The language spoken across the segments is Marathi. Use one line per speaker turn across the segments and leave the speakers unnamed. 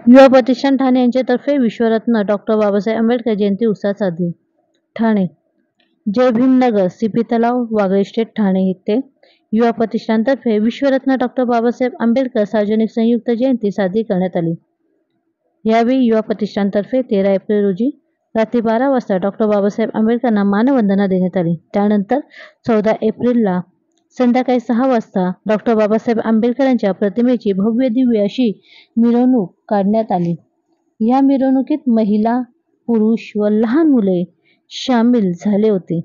युवा प्रतिष्ठान ठाणे यांच्यातर्फे विश्वरत्न डॉक्टर बाबासाहेब आंबेडकर जयंती उत्साहात साजरी. ठाणे जय भीमनगर सीपी तलाव वागळे इस्टेट ठाणे येथे युवा प्रतिष्ठानतर्फे विश्वरत्न डॉक्टर बाबासाहेब आंबेडकर सार्वजनिक संयुक्त जयंती साजरी करण्यात आली. यावेळी युवा प्रतिष्ठानतर्फे 13 एप्रिल रोजी रात्री 12 वाजता डॉक्टर बाबासाहेब आंबेडकरांना मानवंदना देण्यात आली. त्यानंतर 14 एप्रिलला संध्याकाळी 6 वाजता डॉक्टर बाबासाहेब आंबेडकरांच्या प्रतिमेची भव्य दिव्य अशी मिरवणूक काढण्यात आली. या मिरवणुकीत महिला, पुरुष व लहान मुले सामील झाले होते.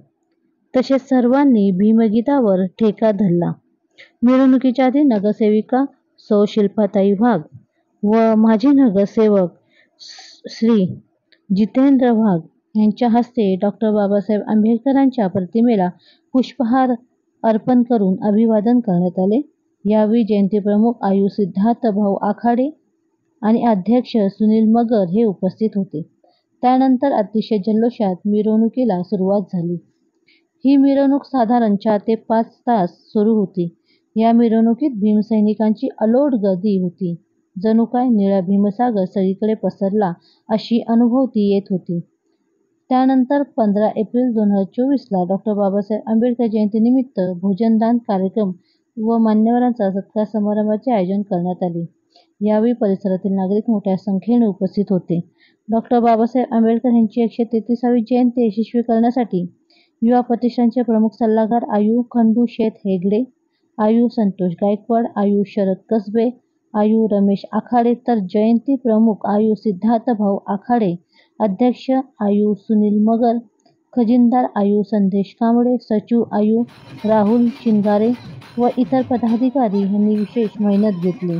तसेच सर्वांनी भीमगीतावर ठेका धरला. मिरवणुकीच्या आधी नगरसेविका सौ शिल्पाताई वाघ व माजी नगरसेवक श्री जितेंद्र वाघ यांच्या हस्ते डॉक्टर बाबासाहेब आंबेडकरांच्या प्रतिमेला पुष्पहार अर्पण करून अभिवादन करण्यात आले. यावेळी जयंती प्रमुख आयु सिद्धार्थ भाऊ आखाडे आणि अध्यक्ष सुनील मगर हे उपस्थित होते. त्यानंतर अतिशय जल्लोषात मिरवणुकीला सुरुवात झाली. ही मिरवणूक साधारण 4 ते 5 तास सुरू होती. या मिरवणुकीत भीमसैनिकांची अलोट गर्दी होती. जणू काय निळा भीमसागर सगळीकडे पसरला अशी अनुभूती येत होती. त्यानंतर 15 एप्रिल 2024ला डॉक्टर बाबासाहेब आंबेडकर जयंतीनिमित्त भोजनदान कार्यक्रम व मान्यवरांचा सत्कार समारंभाचे आयोजन करण्यात आले. यावेळी परिसरातील नागरिक मोठ्या संख्येने उपस्थित होते. डॉक्टर बाबासाहेब आंबेडकर यांची 133वी जयंती यशस्वी करण्यासाठी युवा प्रतिष्ठानचे प्रमुख सल्लागार आयु खंडू शेठ हेगडे, आयु संतोष गायकवाड, आयु शरद कसबे, आयु रमेश आखाडे तर जयंती प्रमुख आयु सिद्धार्थ भाऊ आखाडे, अध्यक्ष आयु सुनील मगर, खजिनदार आयु संदेश कांबळे, सचिव आयु राहुल शिंगारे व इतर पदाधिकारी यांनी विशेष मेहनत घेतली.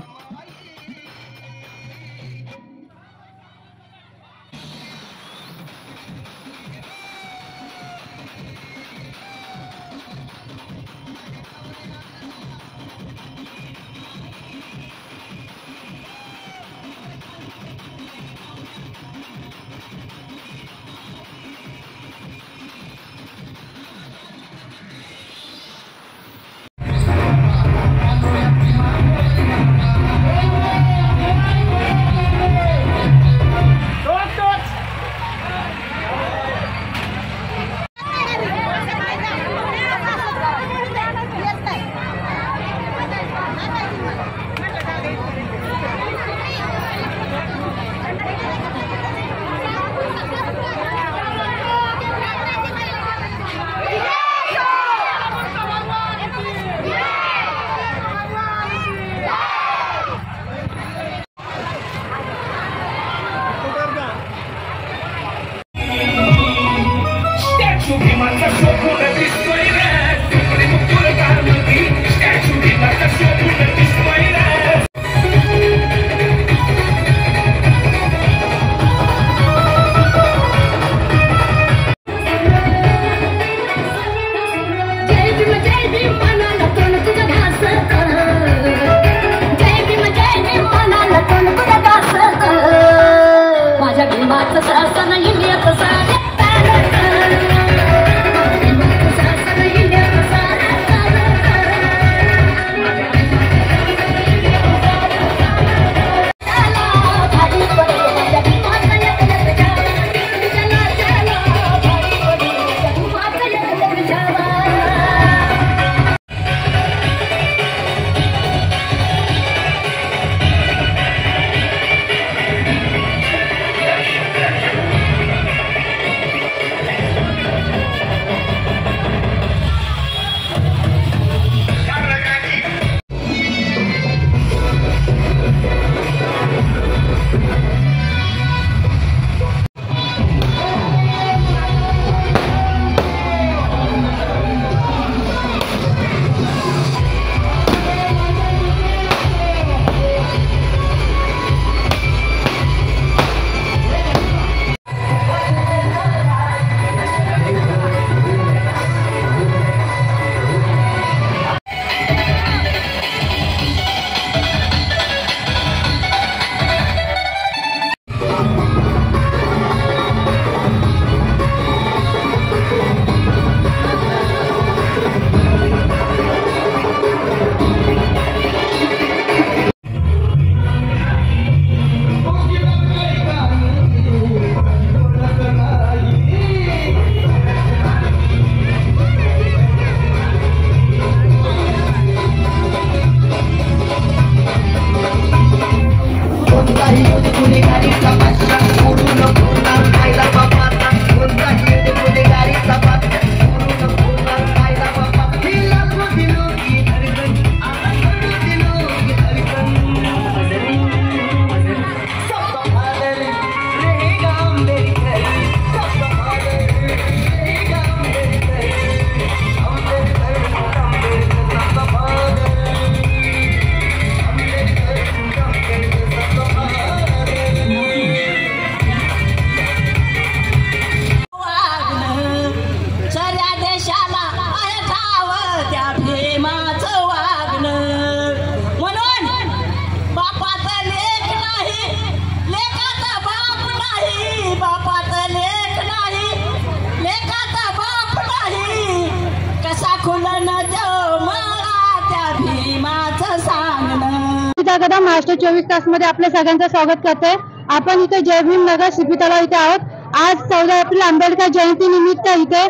सविता कदम महाराष्ट्र 24 तास मध्ये आपल्या सगळ्यांचं स्वागत करते। आपण इथे जय भीम नगर सीपी तलाव इथे आहोत। आज 14 एप्रिल आंबेडकर जयंती निमित्त इथे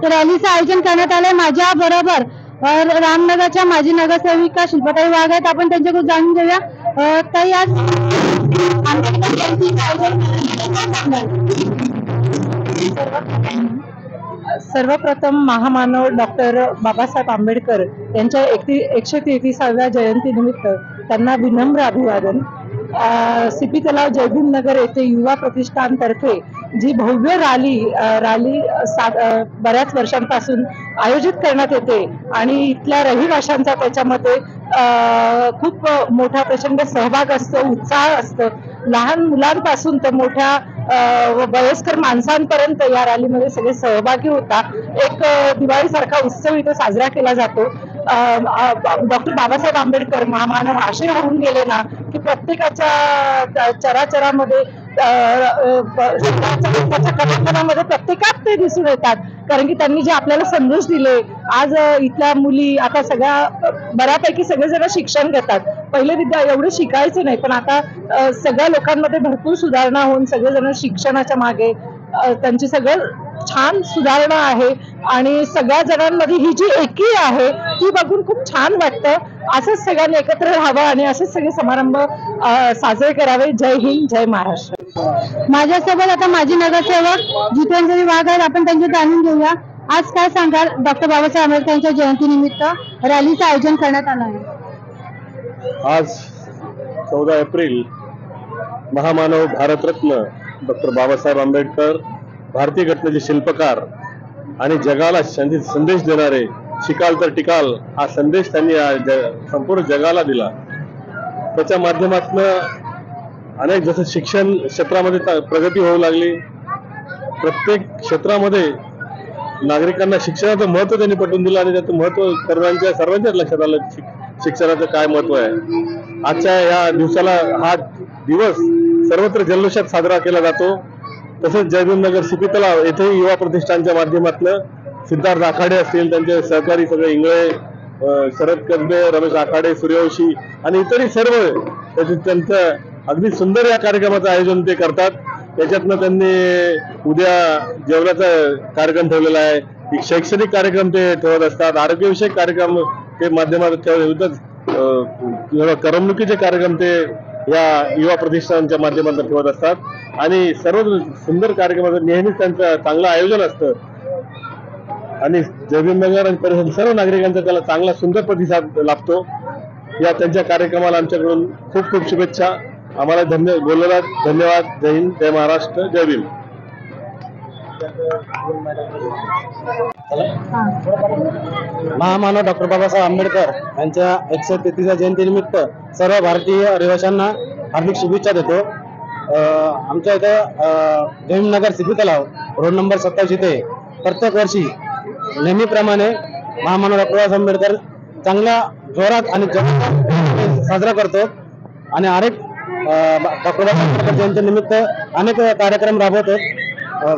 रॅलीचं आयोजन करण्यात आलंय। माझ्या बरोबर रामनगरच्या माजी नगरसेविका शिल्पाताई वाघ आहेत। आपण त्यांच्याकडून जाणून घेऊया ताई, आज आंबेडकर जयंतीचं आयोजन
सर्वप्रथम महामानव डॉक्टर बाबासाहेब आंबेडकर यांच्या 133व्या जयंती निमित्त त्यांना विनम्र अभिवादन। सीपी तलाव जय भीम नगर येथे युवा प्रतिष्ठानतर्फे जी भव्य रॅली बऱ्याच वर्षांपासून आयोजित करण्यात येते आणि इथल्या रहिवाशांचा त्याच्यामध्ये खूप मोठा प्रचंड सहभाग असतो, उत्साह असतो। लहान मुलांपासून तर मोठ्या वयस्कर माणसांपर्यंत या रॅलीमध्ये सगळे सहभागी होतात। एक दिवाळीसारखा उत्सव इथे साजरा केला जातो। डॉक्टर बाबासाहेब आंबेडकर महामानव असे होऊन गेले ना की प्रत्येकाच्या चराचरामध्ये त्याच्या कथामध्ये प्रत्येकात ते दिसून येतात, कारण की त्यांनी जे आपल्याला संदेश दिले। आज इथल्या मुली आता सगळ्या बऱ्यापैकी सगळेजण शिक्षण घेतात। पहिले एवढे शिकायचे नाही, पण आता सगळ्या लोकांमध्ये भरपूर सुधारणा होऊन सगळेजण शिक्षणाच्या मागे त्यांची सगळं छान सुधारणा आहे आणि सगळ्या जणांमध्ये ही जी एकी आहे ती बघून खूप छान वाटतं। असंच सगळ्यांनी एकत्र राहावं आणि असेच सगळे समारंभ साजरे करावे। जय हिंद, जय महाराष्ट्र।
माझ्यासोबत आता माजी नगरसेवक जितेंद्र वाघ आहेत। आपण त्यांचे जाणून घेऊया आज काय सांगाल डॉक्टर बाबासाहेब आंबेडकरांच्या जयंती निमित्त रॅलीचं आयोजन करण्यात आलं आहे।
आज 14 एप्रिल महामानव भारतरत्न डॉक्टर बाबासाहेब आंबेडकर, भारतीय घटनेचे शिल्पकार आणि जगाला संदेश देणारे शिकाल तर टिकाल हा संदेश त्यांनी संपूर्ण जगाला दिला। त्याच्या माध्यमातून अनेक जसं शिक्षण क्षेत्रामध्ये प्रगती होऊ लागली, प्रत्येक क्षेत्रामध्ये नागरिकांना शिक्षणाचं महत्त्व त्यांनी पटवून दिलं आणि त्याचं महत्त्व सर्वांच्याच लक्षात आलं शिक्षणाचं काय महत्त्व आहे। आजच्या या दिवसाला हा दिवस सर्वत्र जल्लोषात साजरा केला जातो। तसेच जय भीम नगर सीपी तलाव येथे युवा प्रतिष्ठानच्या माध्यमातून सिद्धार्थ आखाडे असतील, त्यांचे सहकारी सगळे इंगळे, शरद कसबे, रमेश आखाडे, सूर्यवंशी आणि इतरही सर्व त्यांचं अगदी सुंदर या कार्यक्रमाचं आयोजन ते करतात। त्याच्यातनं त्यांनी उद्या जेवणाचा कार्यक्रम ठेवलेला आहे, एक शैक्षणिक कार्यक्रम ते ठेवत असतात, आरोग्यविषयक कार्यक्रम ते माध्यमात ठेवतात, करमणुकीचे कार्यक्रम ते या युवा प्रतिष्ठानच्या माध्यमातून ठेवत असतात आणि सर्व सुंदर कार्यक्रमाचं नेहमीच त्यांचं चांगलं आयोजन असतं आणि जय भीम नगर आणि परिसर सर्व नागरिकांचा त्याला चांगला सुंदर प्रतिसाद लाभतो। या त्यांच्या कार्यक्रमाला आमच्याकडून खूप खूप शुभेच्छा। आम्हाला बोललेला धन्यवाद। जय हिंद, जय महाराष्ट्र, जय भीम।
महामानव डॉक्टर बाबासाहेब आंबेडकर यांच्या 133व्या जयंतीनिमित्त सर्व भारतीय रहिवाशांना हार्दिक शुभेच्छा देतो। आमच्या इथं जय भीम नगर सीपी तलाव रोड नंबर 27 इथे प्रत्येक वर्षी नेहमीप्रमाणे महामानव डॉक्टर बाबासाहेब आंबेडकर चांगल्या जोरात आणि जयंती साजरा करतो आणि अनेक डॉक्टर बाबासाहेब आंबेडकर जयंती निमित्त अनेक कार्यक्रम राबवतो।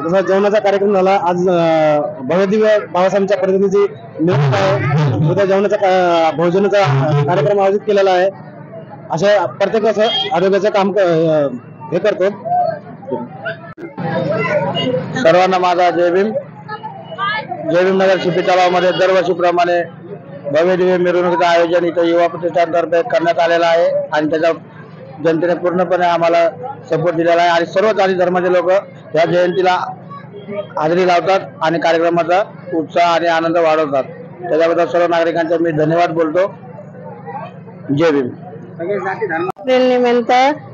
जसा जेवणाचा कार्यक्रम झाला, आज भव्यदिव्य बाबासाहेबांच्या प्रतिनिधी नियुक्त आहे, उद्या जेवणाचा भोजनाचा कार्यक्रम आयोजित केलेला आहे। अशा प्रत्येकाचं आरोग्याचं काम हे करतो।
सर्वांना माझा जय भीम। जय भीम नगर सीपी तलावामध्ये दरवर्षीप्रमाणे भव्यदिव्य मिरवणुकीचं आयोजन इथं युवा प्रतिष्ठानतर्फे करण्यात आलेलं आहे आणि त्याच्या जनतेने पूर्णपणे आम्हाला सपोर्ट दिलेला आहे आणि सर्व जाती धर्माचे लोक या जयंतीला हजेरी लावतात आणि कार्यक्रमाचा उत्साह आणि आनंद वाढवतात। त्याच्याबद्दल सर्व नागरिकांचा मी धन्यवाद बोलतो। जय भीम।
एप्रिल निमित्त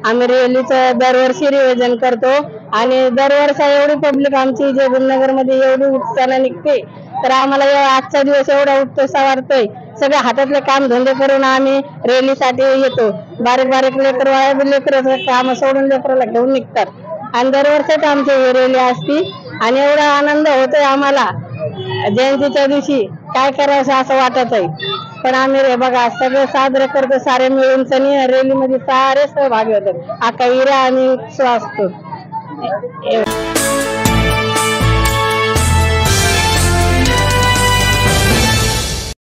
आम्ही रॅलीचं दरवर्षी नियोजन करतो आणि दरवर्षी एवढी पब्लिक आमची जय भीम नगर मध्ये एवढी उत्साहाने निघते, तर आम्हाला आजचा दिवस एवढा उत्साह वाटतोय। सगळे हातातले काम धंदे करून आम्ही रॅलीसाठी येतो। बारीक बारीक लेकर काम सोडून लेकराला घेऊन निघतात आणि दरवर्षीच आमची ही रॅली असती आणि एवढा आनंद होतोय आम्हाला जयंतीच्या दिवशी, काय करायचं असं वाटत आहे। पण आम्ही रे बघा सगळं साजरं करतो, सारे मिळून सनी रॅलीमध्ये सारे सहभागी होतात। आका हिरा आणि असतो।